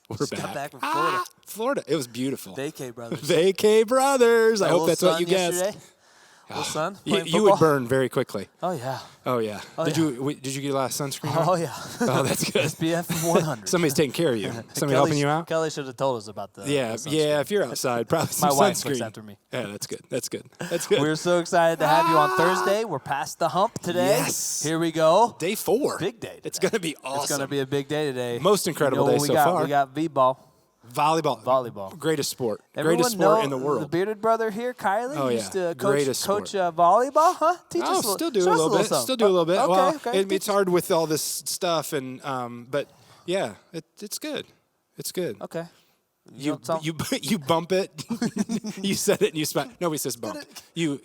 We're Just back. got back from Florida. Florida. It was beautiful. Vacay Brothers. Vacay Brothers. I hope that's what you yesterday. guessed. Little son. You would burn very quickly. Oh yeah. Oh yeah. Did you get a lot of sunscreen on? Oh yeah. Oh, that's good. SPF 100. Somebody's taking care of you. Somebody helping you out. Kelly should have told us about the Yeah. If you're outside, probably some My wife sunscreen. looks after me. Yeah, that's good. We're so excited to have you on Thursday. We're past the hump today. Yes. Here we go. Day 4. Big day today. It's going to be awesome. It's going to be a big day today. Most incredible day so far. We got V-ball. Volleyball. Greatest sport. Everyone Greatest sport know in the world. The bearded brother here, Kylie, Oh, used yeah. to coach volleyball, huh? Teach us a little. Still do a little bit. Still do a little bit. Okay, Well, okay. it's hard with all this stuff, and but yeah, it's good. It's good. Okay. You bump it. You said it and you smack. Nobody says bump. You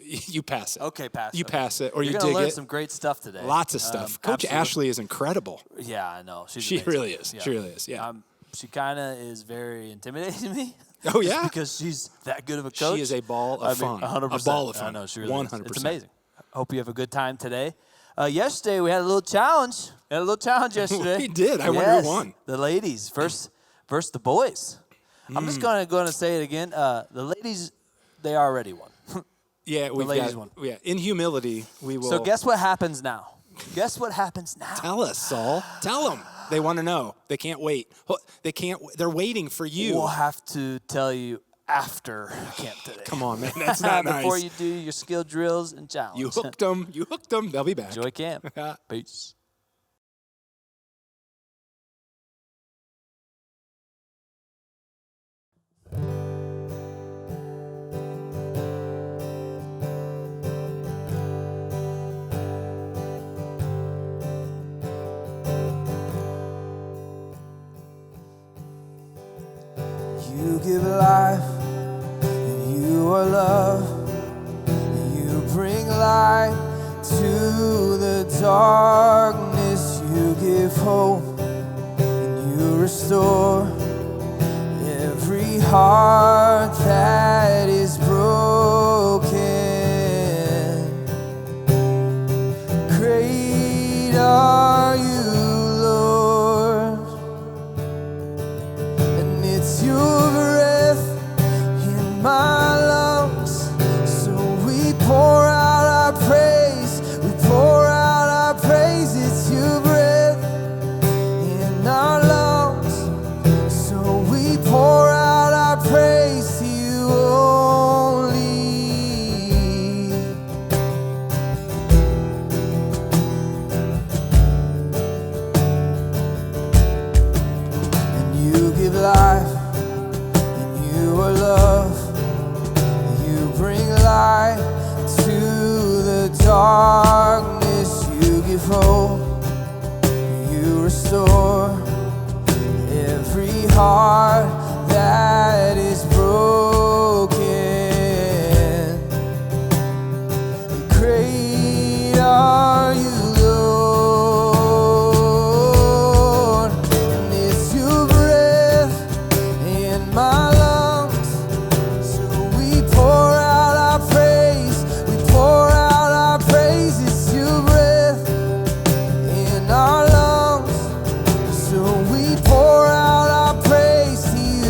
pass it. Okay, pass. You pass it or You're you gonna dig learn it. some great stuff today. Lots of stuff. Coach absolutely. Ashley is incredible. Yeah, I know. She amazing. really is. Yeah. She really is. Yeah. She kind of is very intimidating to me. Oh yeah. Because she's that good of a coach. She is a ball of fun. 100%. A ball of fun. I know she really 100%. is. It's amazing. Hope you have a good time today. Yesterday we had a little challenge. Yesterday. We did. I wonder who won. The ladies versus the boys. I'm just going to say it again. The ladies, they already won. Yeah, the ladies won. Yeah, in humility, we will. So guess what happens now? Tell us, Saul. Tell them. They want to know. They can't wait. They're waiting for you. We'll have to tell you after camp today. Come on, man. That's not nice. Before you do your skill drills and challenge. You hooked them. They'll be back. Enjoy camp. Peace. You give life, and you are love, and you bring light to the darkness. You give hope, and you restore every heart that is broken. Great are you, Lord, and it's your breath in my lungs. So we pour out our praise, we pour out our praise. It's your breath in our lungs. So we pour out our praise to you only. And you give life, and you are love. You bring light to the darkness. You give hope, you restore every heart that is broken. Great are you, Lord, and it's your breath in my lungs. So we pour out our praise, we pour out our praise. It's your breath in our lungs. So we pour out our praise to you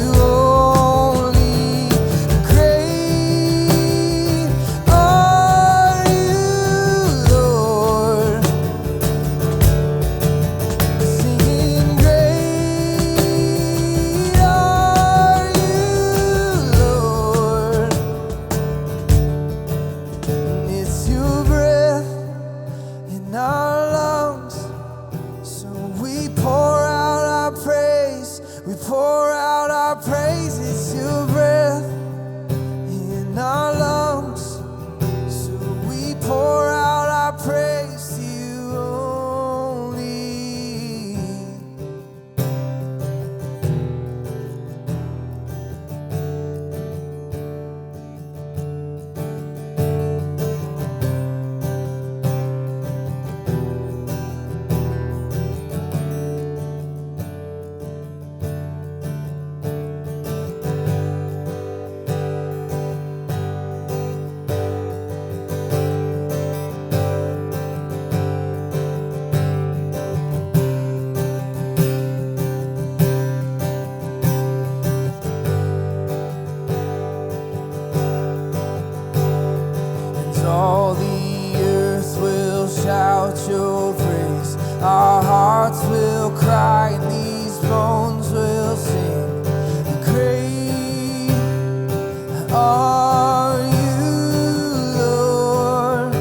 all the earth will shout your praise. Our hearts will cry and these bones will sing. Great are you, Lord.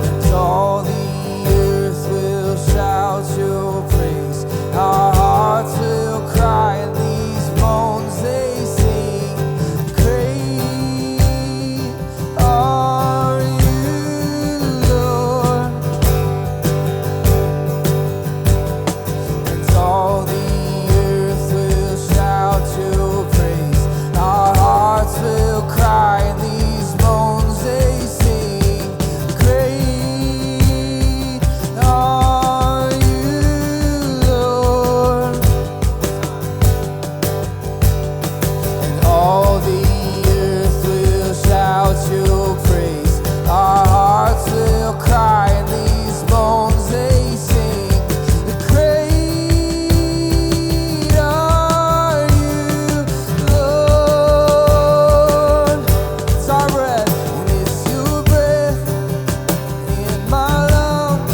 And all the earth will shout your praise. Our hearts will cry and these bones they sing. Great are you, Lord. And all the earth will shout your praise. Our hearts will cry and these bones they sing. Great are you, Lord. And all the earth will shout your praise. Our hearts will cry and these bones they sing. Great are you, Lord. It's our breath, and it's your breath in my lungs.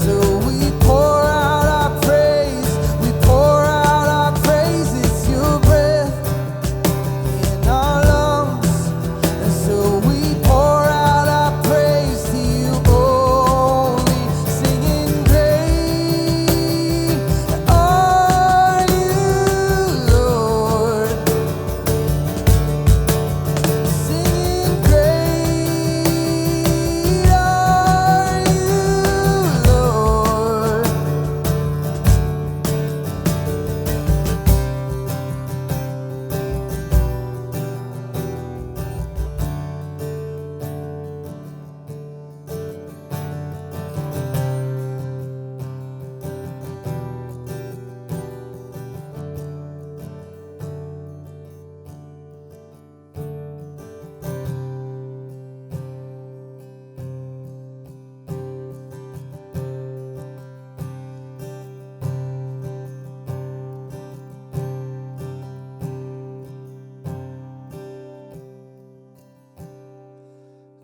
So we pour out our praise. We pour out our praise. It's your breath in our lungs. And so we pour out our praise to you only, singing great are you, Lord. Singing great are you, Lord.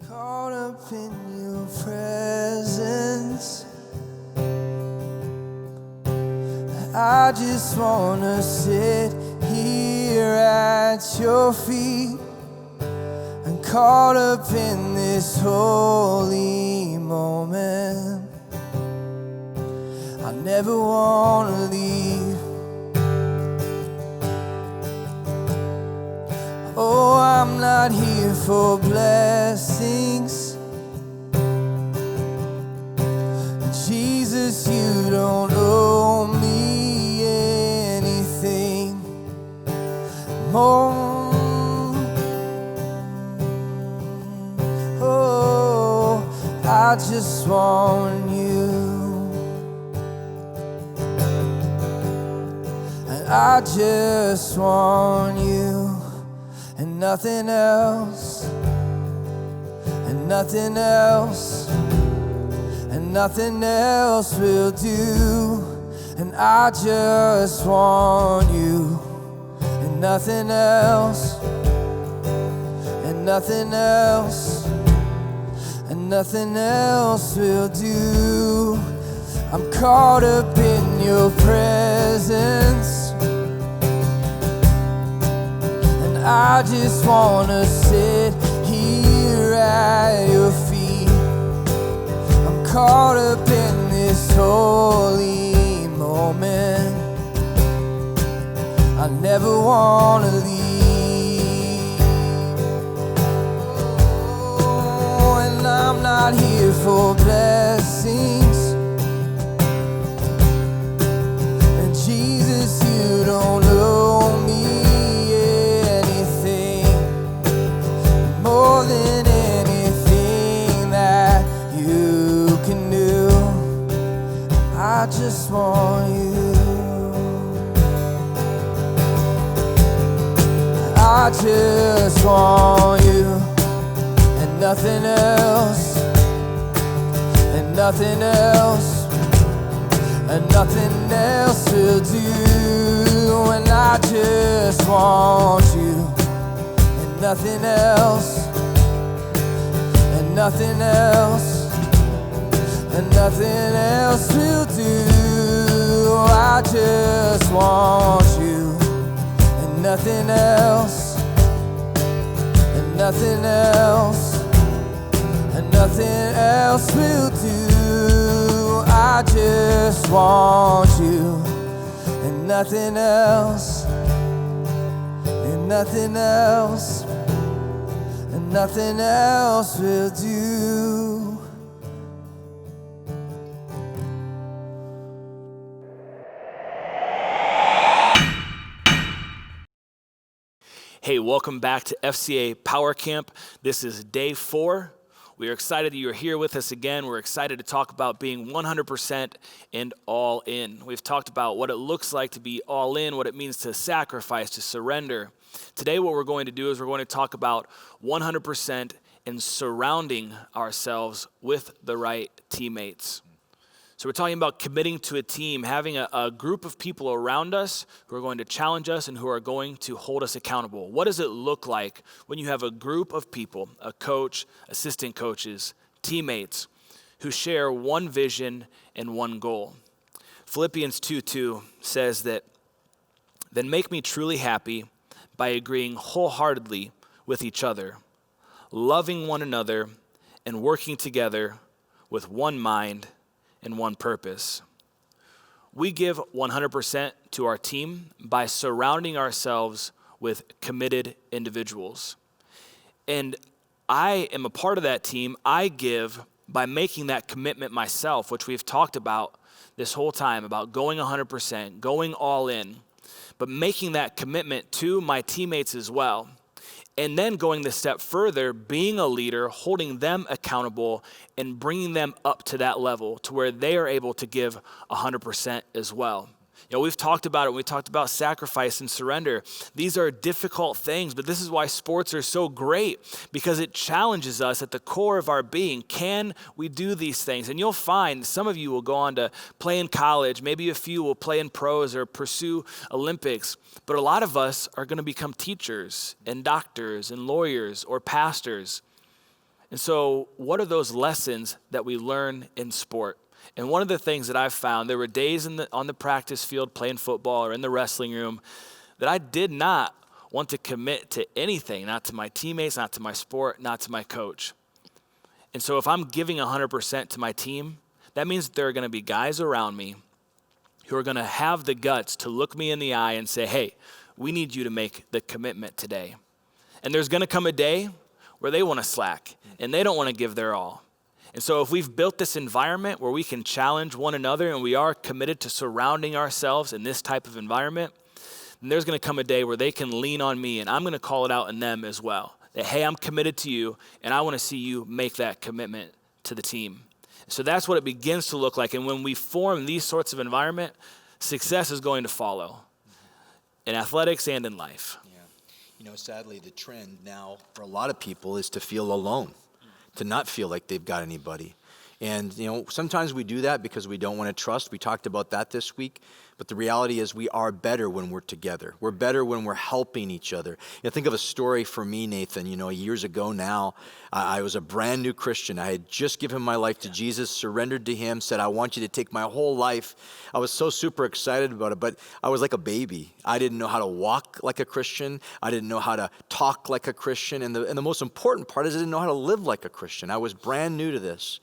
Caught up in your presence, I just wanna sit here at your feet. I'm caught up in this holy moment. I never wanna leave. Oh, I'm not here for blessings. Jesus, you don't owe me anything more. Oh, I just want you. And I just want you. And nothing else, and nothing else, and nothing else will do. And I just want you, and nothing else, and nothing else, and nothing else will do. I'm caught up in your presence. I just wanna sit here at your feet. I'm caught up in this holy moment. I never wanna leave. Oh, and I'm not here for blessings. And Jesus, you don't owe me more than anything that you can do. I just want you. I just want you, and nothing else, and nothing else, and nothing else will do. And I just want you, and nothing else, and nothing else, and nothing else will do. I just want you, and nothing else, and nothing else, and nothing else will do. I just want you, and nothing else, and nothing else, and nothing else will do. Hey, welcome back to FCA Power Camp. This is day 4. We are excited that you're here with us again. We're excited to talk about being 100% and all in. We've talked about what it looks like to be all in, what it means to sacrifice, to surrender. Today, what we're going to do is we're going to talk about 100% and surrounding ourselves with the right teammates. So we're talking about committing to a team, having a group of people around us who are going to challenge us and who are going to hold us accountable. What does it look like when you have a group of people, a coach, assistant coaches, teammates, who share one vision and one goal? Philippians 2:2 says that, "Then make me truly happy by agreeing wholeheartedly with each other, loving one another, and working together with one mind and one purpose." We give 100% to our team by surrounding ourselves with committed individuals. And I am a part of that team. I give by making that commitment myself, which we've talked about this whole time, about going 100%, going all in, but making that commitment to my teammates as well. And then going the step further, being a leader, holding them accountable, and bringing them up to that level to where they are able to give 100% as well. You know, we've talked about it. We talked about sacrifice and surrender. These are difficult things, but this is why sports are so great, because it challenges us at the core of our being. Can we do these things? And you'll find some of you will go on to play in college. Maybe a few will play in pros or pursue Olympics. But a lot of us are going to become teachers and doctors and lawyers or pastors. And so what are those lessons that we learn in sport? And one of the things that I've found, there were days on the practice field playing football or in the wrestling room that I did not want to commit to anything, not to my teammates, not to my sport, not to my coach. And so if I'm giving 100% to my team, that means there are going to be guys around me who are going to have the guts to look me in the eye and say, hey, we need you to make the commitment today. And there's going to come a day where they want to slack and they don't want to give their all. And so if we've built this environment where we can challenge one another and we are committed to surrounding ourselves in this type of environment, then there's going to come a day where they can lean on me and I'm going to call it out in them as well. That, hey, I'm committed to you and I want to see you make that commitment to the team. So that's what it begins to look like. And when we form these sorts of environment, success is going to follow in athletics and in life. Yeah. You know, sadly, the trend now for a lot of people is to feel alone, to not feel like they've got anybody. And, you know, sometimes we do that because we don't want to trust. We talked about that this week. But the reality is we are better when we're together. We're better when we're helping each other. You know, think of a story for me, Nathan. You know, years ago now, I was a brand new Christian. I had just given my life to Jesus, surrendered to him, said, I want you to take my whole life. I was so super excited about it, but I was like a baby. I didn't know how to walk like a Christian. I didn't know how to talk like a Christian. And the most important part is I didn't know how to live like a Christian. I was brand new to this.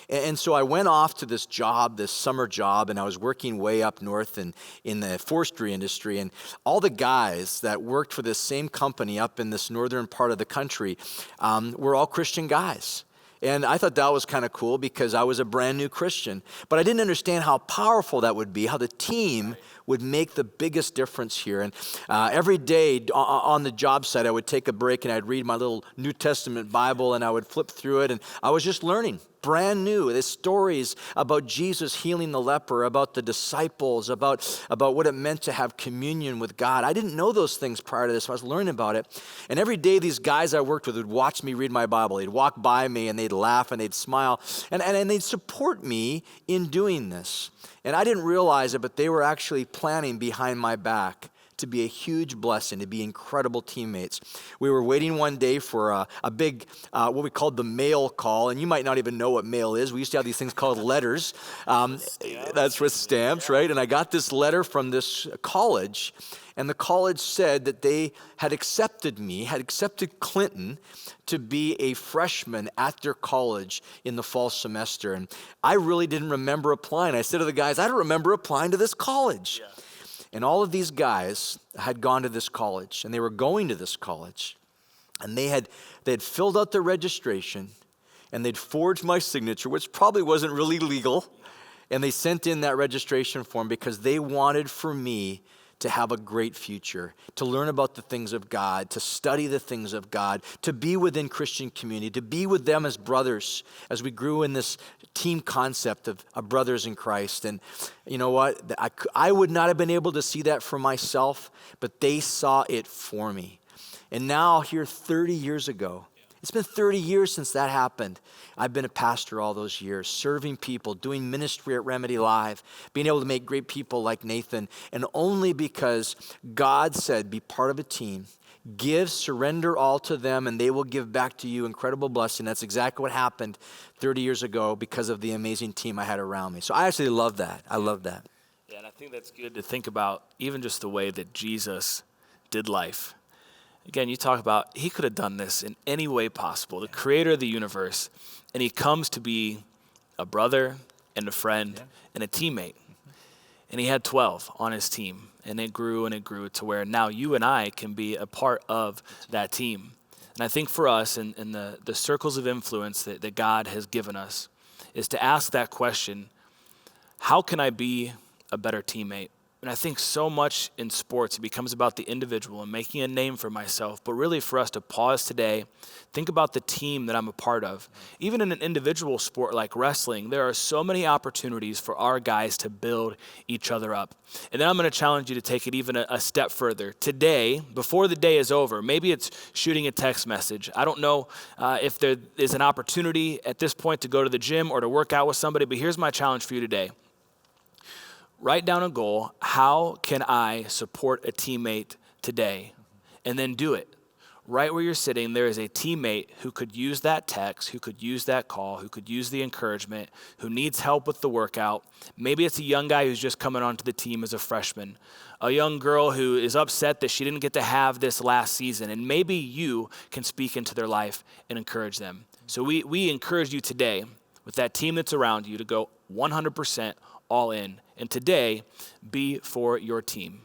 And so I went off to this job, this summer job, and I was working way up north in the forestry industry. And all the guys that worked for this same company up in this northern part of the country were all Christian guys. And I thought that was kind of cool because I was a brand new Christian. But I didn't understand how powerful that would be, how the team would make the biggest difference here. And every day on the job site, I would take a break and I'd read my little New Testament Bible and I would flip through it. And I was just learning, brand new. There's stories about Jesus healing the leper, about the disciples, about what it meant to have communion with God. I didn't know those things prior to this, so I was learning about it. And every day, these guys I worked with would watch me read my Bible. They'd walk by me and they'd laugh and they'd smile. And they'd support me in doing this. And I didn't realize it, but they were actually planning behind my back to be a huge blessing, to be incredible teammates. We were waiting one day for a big, what we called the mail call, and you might not even know what mail is. We used to have these things called letters. That's with stamps, right? And I got this letter from this college, and the college said that they had accepted Clinton to be a freshman at their college in the fall semester. And I really didn't remember applying. I said to the guys, I don't remember applying to this college. Yeah. And all of these guys had gone to this college, and they were going to this college. And they had filled out their registration, and they'd forged my signature, which probably wasn't really legal. And they sent in that registration form because they wanted for me to have a great future, to learn about the things of God, to study the things of God, to be within Christian community, to be with them as brothers as we grew in this team concept of brothers in Christ. And you know what? I would not have been able to see that for myself, but they saw it for me. And now here 30 years ago, it's been 30 years since that happened. I've been a pastor all those years, serving people, doing ministry at Remedy Live, being able to make great people like Nathan, and only because God said, be part of a team, give, surrender all to them, and they will give back to you incredible blessing. That's exactly what happened 30 years ago because of the amazing team I had around me. So I actually love that. I love that. Yeah, and I think that's good to think about, even just the way that Jesus did life. Again, you talk about he could have done this in any way possible, the creator of the universe, and he comes to be a brother and a friend and a teammate. And he had 12 on his team, and it grew to where now you and I can be a part of that team. And I think for us in the circles of influence that God has given us is to ask that question, how can I be a better teammate? And I think so much in sports, it becomes about the individual and making a name for myself, but really for us to pause today, think about the team that I'm a part of. Even in an individual sport like wrestling, there are so many opportunities for our guys to build each other up. And then I'm going to challenge you to take it even a step further. Today, before the day is over, maybe it's shooting a text message. I don't know if there is an opportunity at this point to go to the gym or to work out with somebody, but here's my challenge for you today. Write down a goal. How can I support a teammate today? And then do it. Right where you're sitting, there is a teammate who could use that text, who could use that call, who could use the encouragement, who needs help with the workout. Maybe it's a young guy who's just coming onto the team as a freshman, a young girl who is upset that she didn't get to have this last season, and maybe you can speak into their life and encourage them. So we encourage you today with that team that's around you to go 100% all in. And today, be for your team.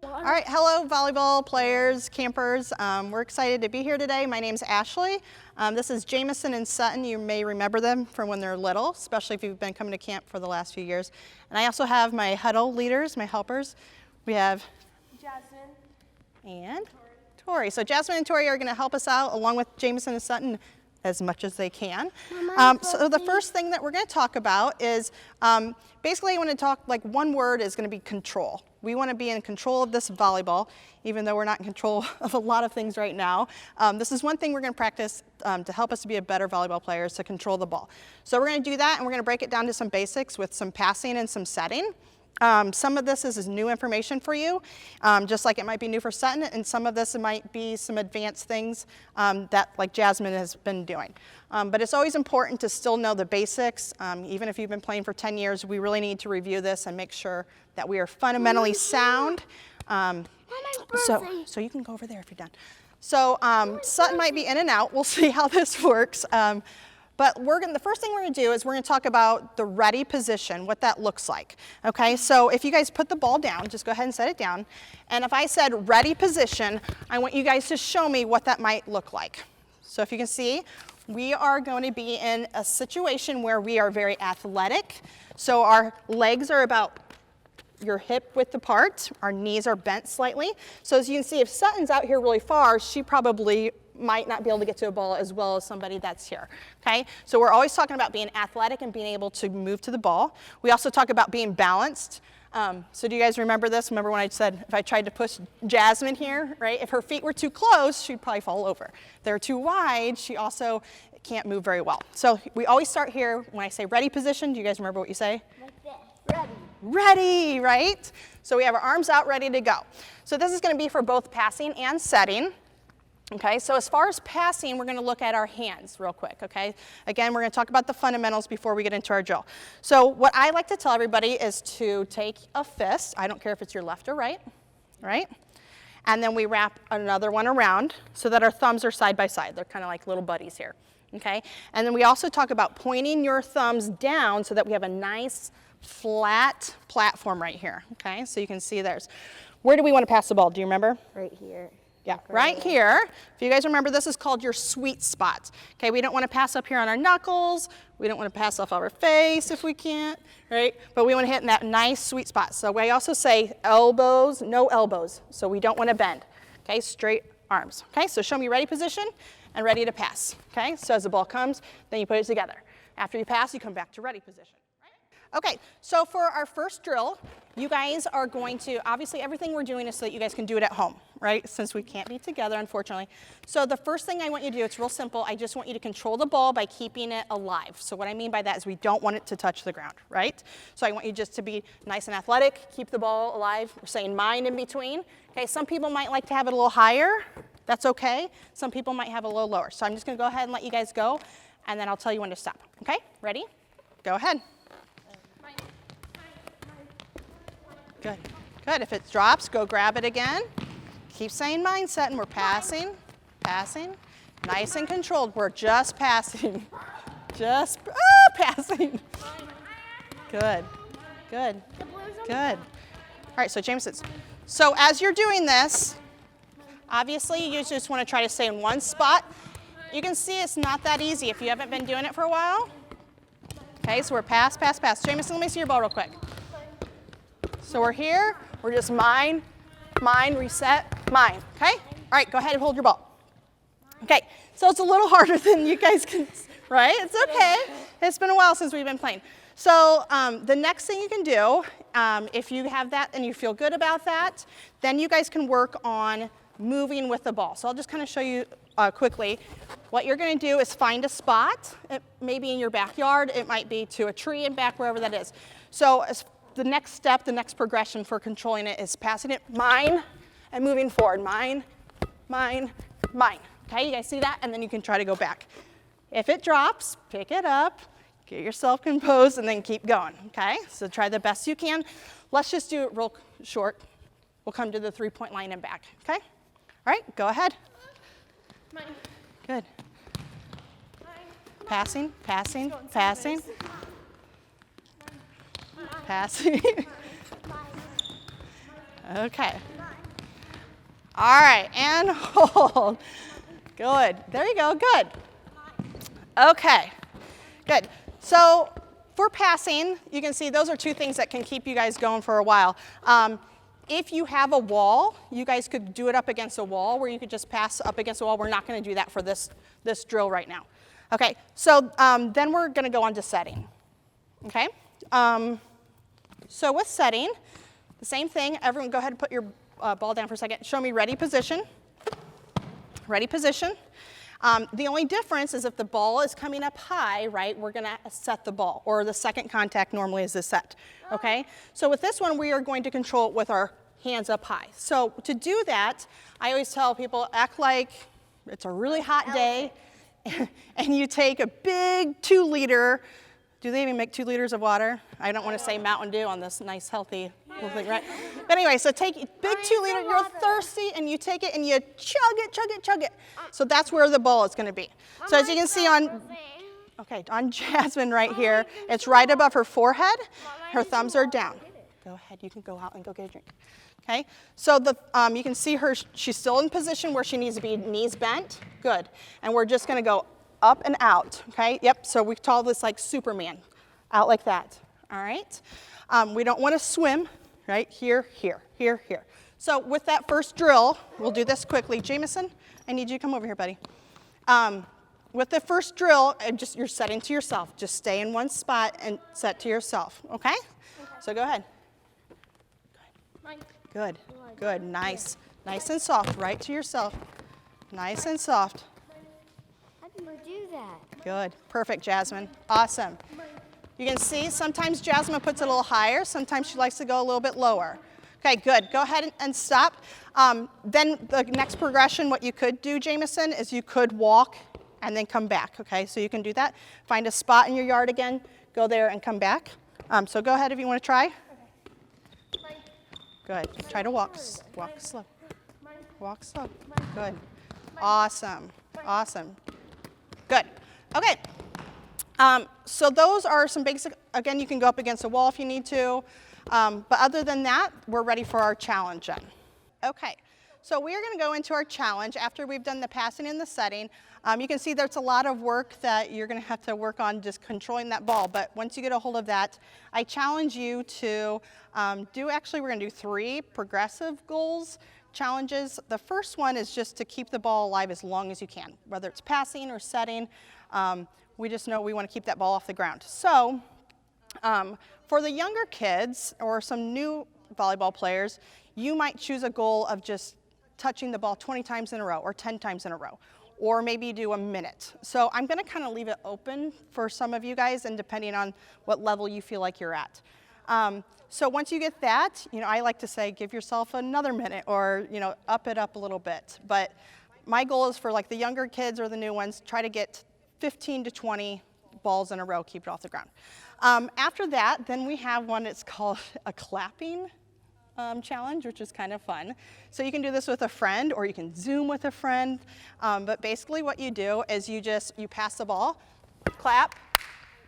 All right, hello volleyball players, campers. We're excited to be here today. My name's Ashley. This is Jameson and Sutton. You may remember them from when they're little, especially if you've been coming to camp for the last few years. And I also have my huddle leaders, my helpers. We have Jasmine and Tori. So Jasmine and Tori are going to help us out along with Jameson and Sutton as much as they can. So the first thing that we're going to talk about is basically I want to talk, like one word is going to be control. We want to be in control of this volleyball, even though we're not in control of a lot of things right now. This is one thing we're going to practice to help us to be a better volleyball player, is to control the ball. So we're going to do that, and we're going to break it down to some basics with some passing and some setting. Some of this is new information for you, just like it might be new for Sutton, and some of this might be some advanced things that like Jasmine has been doing. But it's always important to still know the basics. Even if you've been playing for 10 years, we really need to review this and make sure that we are fundamentally sound. So you can go over there if you're done. So Sutton might be in and out. We'll see how this works. But the first thing we're going to do is we're going to talk about the ready position, what that looks like. Okay, so if you guys put the ball down, just go ahead and set it down. And if I said ready position, I want you guys to show me what that might look like. So if you can see, we are going to be in a situation where we are very athletic. So our legs are about your hip width apart. Our knees are bent slightly. So as you can see, if Sutton's out here really far, she probably might not be able to get to a ball as well as somebody that's here, okay? So we're always talking about being athletic and being able to move to the ball. We also talk about being balanced. So do you guys remember this? Remember when I said if I tried to push Jasmine here, right? If her feet were too close, she'd probably fall over. If they're too wide, she also can't move very well. So we always start here when I say ready position. Do you guys remember what you say? Like this. Ready. Ready, right? So we have our arms out ready to go. So this is going to be for both passing and setting. Okay, so as far as passing, we're going to look at our hands real quick, okay? Again, we're going to talk about the fundamentals before we get into our drill. So what I like to tell everybody is to take a fist. I don't care if it's your left or right? And then we wrap another one around so that our thumbs are side by side. They're kind of like little buddies here, okay? And then we also talk about pointing your thumbs down so that we have a nice flat platform right here, okay? So you can see there's. Where do we want to pass the ball? Do you remember? Right here. Yeah, right here. If you guys remember, this is called your sweet spot. Okay, we don't want to pass up here on our knuckles. We don't want to pass off our face if we can't, right? But we want to hit in that nice sweet spot. So we also say elbows, no elbows. So we don't want to bend. Okay, straight arms. Okay, so show me ready position and ready to pass. Okay, so as the ball comes, then you put it together. After you pass, you come back to ready position. Okay, so for our first drill, you guys are going to, obviously everything we're doing is so that you guys can do it at home, right? Since we can't be together, unfortunately. So the first thing I want you to do, it's real simple. I just want you to control the ball by keeping it alive. So what I mean by that is we don't want it to touch the ground, right? So I want you just to be nice and athletic, keep the ball alive. We're saying mind in between. Okay, some people might like to have it a little higher. That's okay. Some people might have it a little lower. So I'm just gonna go ahead and let you guys go, and then I'll tell you when to stop. Okay, ready? Go ahead. Good. Good. If it drops, go grab it again. Keep saying mindset, and we're passing, passing. Nice and controlled. We're just passing. Just passing. Good. Good. Good. All right, so Jameson. So as you're doing this, obviously you just want to try to stay in one spot. You can see it's not that easy if you haven't been doing it for a while. Okay, so we're pass, pass, pass. Jameson, let me see your ball real quick. So we're here, we're just mind, reset, mind, okay? All right, go ahead and hold your ball. Okay, so it's a little harder than you guys can, right? It's okay. It's been a while since we've been playing. So the next thing you can do, if you have that and you feel good about that, then you guys can work on moving with the ball. So I'll just kind of show you quickly. What you're going to do is find a spot. It may be in your backyard. It might be to a tree and back, wherever that is. So the next step, the next progression for controlling it is passing it, mind, and moving forward. Mind, mind, mind. Okay, you guys see that? And then you can try to go back. If it drops, pick it up, get yourself composed, and then keep going, okay? So try the best you can. Let's just do it real short. We'll come to the three-point line and back, okay? All right, go ahead. Mine. Good. Mine. Passing, passing, passing. Passing. Okay. All right, and hold. Good. There you go. Good. Okay. Good. So for passing, you can see those are two things that can keep you guys going for a while. If you have a wall, you guys could do it up against a wall where you could just pass up against a wall. We're not going to do that for this drill right now. Okay, so then we're going to go on to setting. Okay? So with setting, the same thing. Everyone go ahead and put your ball down for a second. Show me ready position. Ready position. The only difference is if the ball is coming up high, right, we're going to set the ball, or the second contact normally is the set, okay? So with this one, we are going to control it with our hands up high. So to do that, I always tell people, act like it's a really hot day, and you take a big 2-liter, do they even make 2 liters of water? I don't want to say Mountain Dew on this nice, healthy little thing, right? But anyway, so take big 2 liter, you're thirsty, and you take it and you chug it, chug it, chug it. So that's where the ball is going to be. So as you can see on Jasmine right here, it's right above her forehead. Her thumbs are down. Go ahead, you can go out and go get a drink. Okay, so you can see her, she's still in position where she needs to be, knees bent. Good. And we're just going to go up and out, okay? Yep, so we call this like Superman, out like that, all right? We don't want to swim, right? Here, here, here, here. So with that first drill, we'll do this quickly. Jameson, I need you to come over here, buddy. With the first drill, you're setting to yourself. Just stay in one spot and set to yourself, okay? So go ahead. Good, good, nice. Nice and soft, right to yourself. Nice and soft. How do you do that? Good, perfect, Jasmine. Awesome. You can see sometimes Jasmine puts it a little higher, sometimes she likes to go a little bit lower. Okay, good, go ahead and stop. Then the next progression, what you could do, Jameson, is you could walk and then come back, okay? So you can do that. Find a spot in your yard again, go there and come back. So go ahead if you want to try. Good, try to walk slow. Walk slow, good. Awesome, awesome. Good, okay. So those are some basic, again, you can go up against a wall if you need to. But other than that, we're ready for our challenge then. Okay, so we are gonna go into our challenge after we've done the passing and the setting. You can see there's a lot of work that you're gonna have to work on just controlling that ball, but once you get a hold of that, I challenge you to we're gonna do 3 progressive goals, challenges. The first one is just to keep the ball alive as long as you can, whether it's passing or setting. We just know we wanna keep that ball off the ground. So, for the younger kids or some new volleyball players, you might choose a goal of just touching the ball 20 times in a row or 10 times in a row, or maybe do a minute. So I'm gonna kind of leave it open for some of you guys, and depending on what level you feel like you're at. So once you get that, I like to say give yourself another minute, or up it up a little bit. But my goal is for like the younger kids or the new ones, try to get 15 to 20 balls in a row, keep it off the ground. After that, then we have one that's called a clapping challenge, which is kind of fun. So you can do this with a friend, or you can Zoom with a friend. But basically what you do is you pass the ball, clap,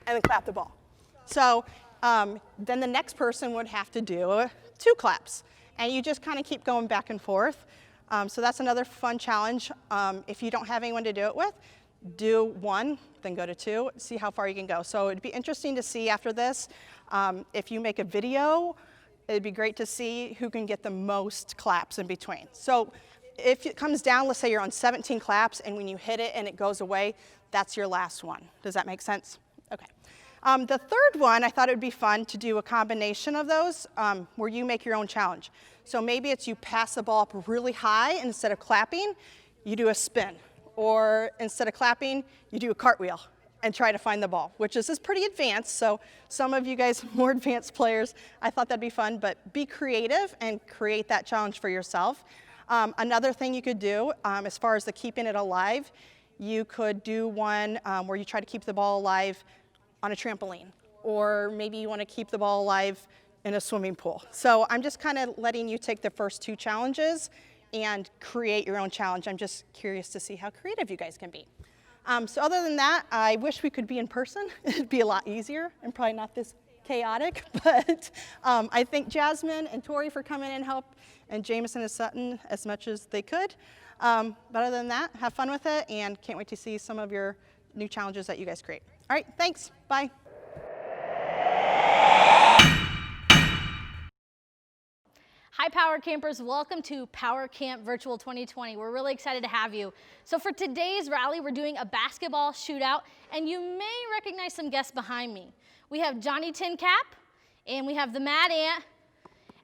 and then clap the ball. So then the next person would have to do 2 claps. And you just kind of keep going back and forth. So that's another fun challenge. If you don't have anyone to do it with, do 1, then go to 2, see how far you can go. So it'd be interesting to see after this, if you make a video, it'd be great to see who can get the most claps in between. So if it comes down, let's say you're on 17 claps, and when you hit it and it goes away, that's your last one. Does that make sense? Okay. The third one, I thought it would be fun to do a combination of those where you make your own challenge. So maybe it's you pass the ball up really high, and instead of clapping, you do a spin. Or instead of clapping, you do a cartwheel and try to find the ball, which is pretty advanced. So some of you guys, more advanced players, I thought that'd be fun, but be creative and create that challenge for yourself. Another thing you could do, as far as the keeping it alive, you could do one where you try to keep the ball alive on a trampoline, or maybe you want to keep the ball alive in a swimming pool. So I'm just kind of letting you take the first 2 challenges and create your own challenge. I'm just curious to see how creative you guys can be. So other than that, I wish we could be in person. It'd be a lot easier and probably not this chaotic, but I thank Jasmine and Tori for coming in and help, and Jameson and Sutton as much as they could. But other than that, have fun with it, and can't wait to see some of your new challenges that you guys create. All right, thanks, bye. Hi Power Campers, welcome to Power Camp Virtual 2020. We're really excited to have you. So for today's rally, we're doing a basketball shootout, and you may recognize some guests behind me. We have Johnny Tin Cap, and we have the Mad Ant,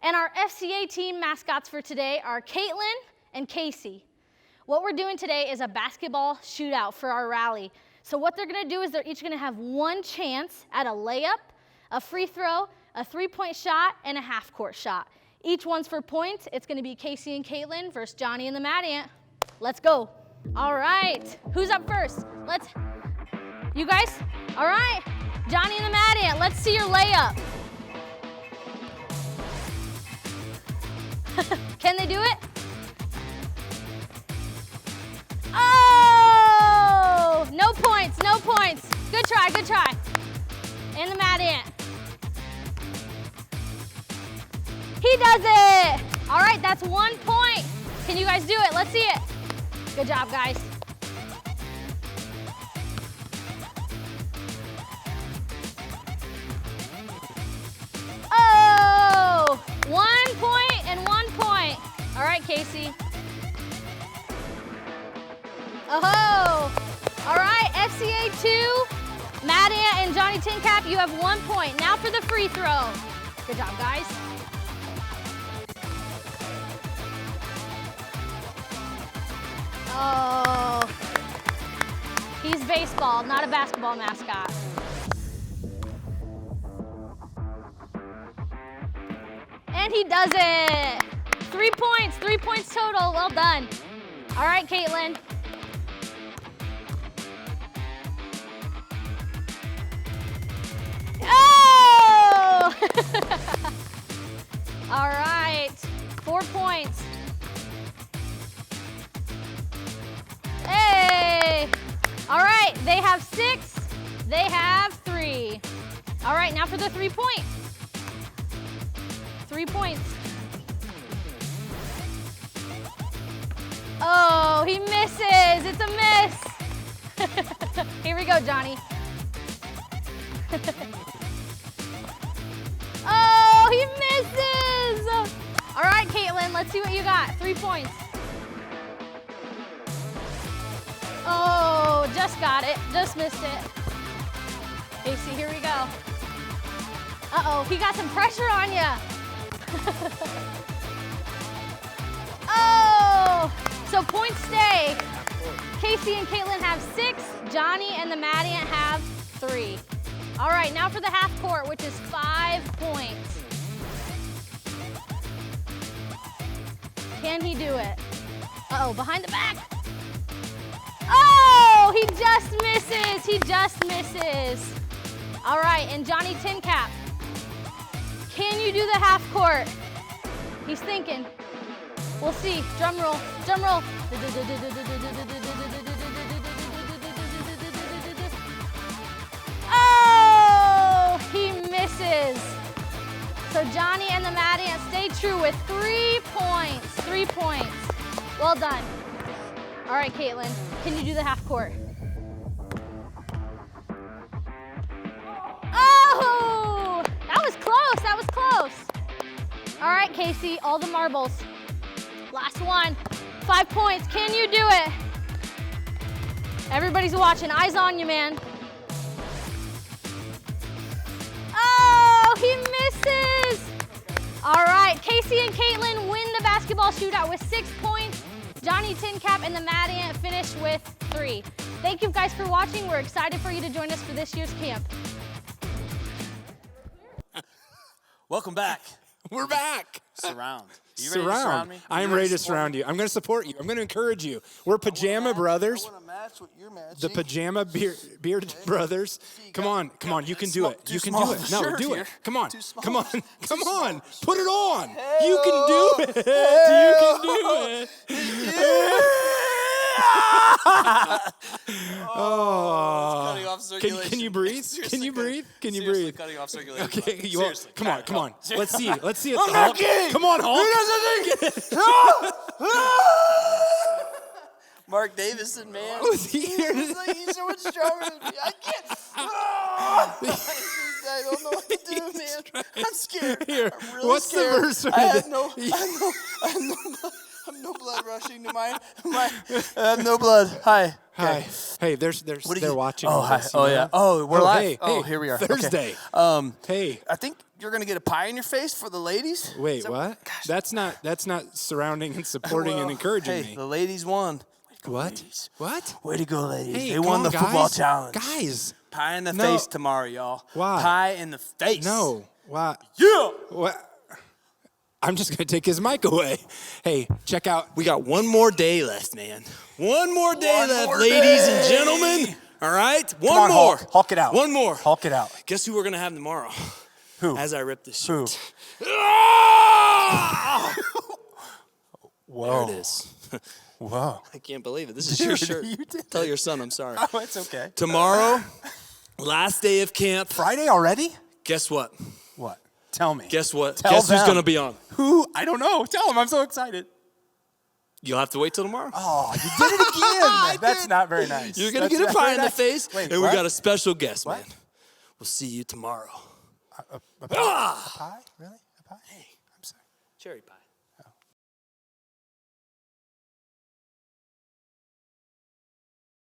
and our FCA team mascots for today are Caitlin and Casey. What we're doing today is a basketball shootout for our rally. So what they're gonna do is they're each gonna have 1 chance at a layup, a free throw, a 3-point shot, and a half-court shot. Each one's for points. It's gonna be Casey and Caitlin versus Johnny and the Mad Ant. Let's go. All right, who's up first? You guys? All right, Johnny and the Mad Ant, let's see your layup. Can they do it? Oh, no points, no points. Good try, good try. And the Mad Ant. He does it! All right, that's 1 point. Can you guys do it? Let's see it. Good job, guys. Oh, 1 point and 1 point. All right, Casey. Oh, all right, FCA 2, Mad Ant and Johnny Tin Cap, you have 1 point. Now for the free throw. Good job, guys. Oh. He's baseball, not a basketball mascot. And he does it. 3 points, 3 points total. Well done. All right, Caitlin. Oh! All right, 4 points. Hey! All right, they have 6, they have 3. All right, now for the 3-point. 3 points. Oh, he misses. It's a miss. Here we go, Johnny. Oh, he misses. All right, Caitlin, let's see what you got. 3 points. Oh, just got it. Just missed it. Casey, here we go. Uh-oh, he got some pressure on you. Oh, so points stay. Casey and Caitlin have 6. Johnny and the Maddie have 3. All right, now for the half court, which is 5 points. Can he do it? Uh-oh, behind the back. Oh, he just misses. He just misses. All right, and Johnny Tin Cap. Can you do the half court? He's thinking. We'll see. Drum roll, drum roll. Oh, he misses. So Johnny and the Madian stay true with 3 points. 3 points. Well done. All right, Caitlin, can you do the half court? Oh, that was close. That was close. All right, Casey, all the marbles. Last one. 5 points. Can you do it? Everybody's watching. Eyes on you, man. Oh, he misses. All right, Casey and Caitlin win the basketball shootout with 6 points. Johnny Tin Cap and the Madian finished with 3. Thank you guys for watching. We're excited for you to join us for this year's camp. Welcome back. We're back. Surround. You ready to surround me? I am ready to surround you. I'm going to support you. I'm going to encourage you. We're Pajama Brothers. I want to match what you're matching. The Pajama Bearded Brothers. Come on. You can do it. You can do it. No, do it. Come on. Come on. Come on. Put it on. You can do it. You can do it. Oh. Can you breathe? Can you breathe? Can you breathe? Cutting off circulation. Okay. Come on. Come on. Let's see it. Let's see it. I'm not kidding. Come on, Hulk. Mark Davison, man. Was he here? He's so much stronger than me. I can't. I don't know what to do, man. I'm scared. Here. I'm really What's scared. the verse? I have no blood rushing to I have no blood. Hi. Hi. Hey, they're watching. Oh, hi. This, Oh, yeah. Oh, we're live. Hey, oh, hey, here we are. Thursday. Okay. Hey. I think you're gonna get a pie in your face for the ladies. Wait, that, what? Gosh. That's not surrounding and supporting and encouraging hey, me. the ladies won. What? Ladies. What? Way to go, ladies. Hey, they come won on, the football guys. challenge. Guys. Pie in the No. face tomorrow, y'all. Why? Pie in the face. No. Why? Yeah. What? I'm just gonna take his mic away. Hey, check out. We got one more day left, man. One more day One left, more ladies day. and gentlemen. All right? Come One on, more. Hulk it out. One more. Hulk it out. Guess who we're going to have tomorrow? Who? As I rip this Who? shirt. Ah! Whoa. There it is. Whoa. I can't believe it. This is your shirt. You did Tell your son I'm sorry. Oh, it's okay. Tomorrow, last day of camp. Friday already? Guess what? What? Tell me. Guess what? Tell Guess who's them. going to be on? Who? I don't know. Tell them. I'm so excited. You'll have to wait till tomorrow. Oh, you did it again. That's not very nice. You're going to That's get a not pie very in the nice. face. Wait, and what? we got a special guest, What? man. We'll see you tomorrow. A pie? A pie? Really? A pie? Hey. I'm sorry. Cherry pie.